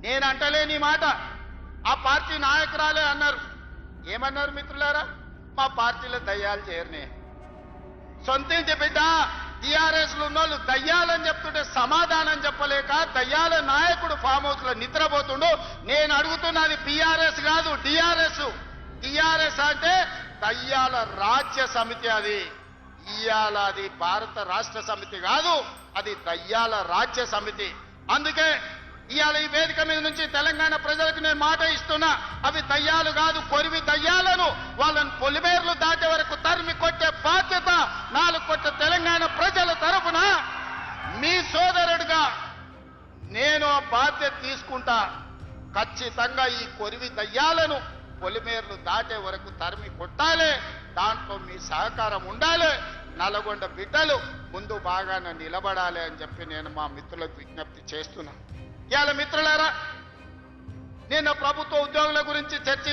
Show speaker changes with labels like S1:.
S1: నేను అంటలేని మాట ఆ పార్టీ నాయకురాలే అన్నారు. ఏమన్నారు మిత్రులారా? మా పార్టీలో దయ్యాలు చేరనే. సొంతింటి బిడ్డ టీఆర్ఎస్ లో ఉన్నోళ్ళు దయ్యాలని చెప్తుంటే సమాధానం చెప్పలేక దయ్యాల నాయకుడు ఫామ్ హౌస్ లో నిద్రపోతుండు. నేను అడుగుతున్నది పిఆర్ఎస్ కాదు, డిఆర్ఎస్. టిఆర్ఎస్ అంటే దయ్యాల రాజ్య సమితి. అది ఇయాల అది భారత రాష్ట్ర సమితి కాదు, అది దయ్యాల రాజ్య సమితి. అందుకే ఇవాళ ఈ వేదిక మీద నుంచి తెలంగాణ ప్రజలకు నేను మాట ఇస్తున్నా, అవి దయ్యాలు కాదు, కొరివి దయ్యాలను వాళ్ళని పొలిమేర్లు దాటే వరకు తరిమి కొట్టే బాధ్యత 4 కోట్ల తెలంగాణ ప్రజల తరఫున మీ సోదరుడిగా నేను ఆ బాధ్యత తీసుకుంటా. ఖచ్చితంగా ఈ కొరివి దయ్యాలను పొలిమేర్లు దాటే వరకు తరిమి కొట్టాలి. దాంట్లో మీ సహకారం ఉండాలి. నల్గొండ బిడ్డలు ముందు బాగానే నిలబడాలి అని చెప్పి నేను మా మిత్రులకు విజ్ఞప్తి చేస్తున్నా. ఇవాళ మిత్రులారా, నేను ప్రభుత్వ ఉద్యోగుల గురించి చర్చించి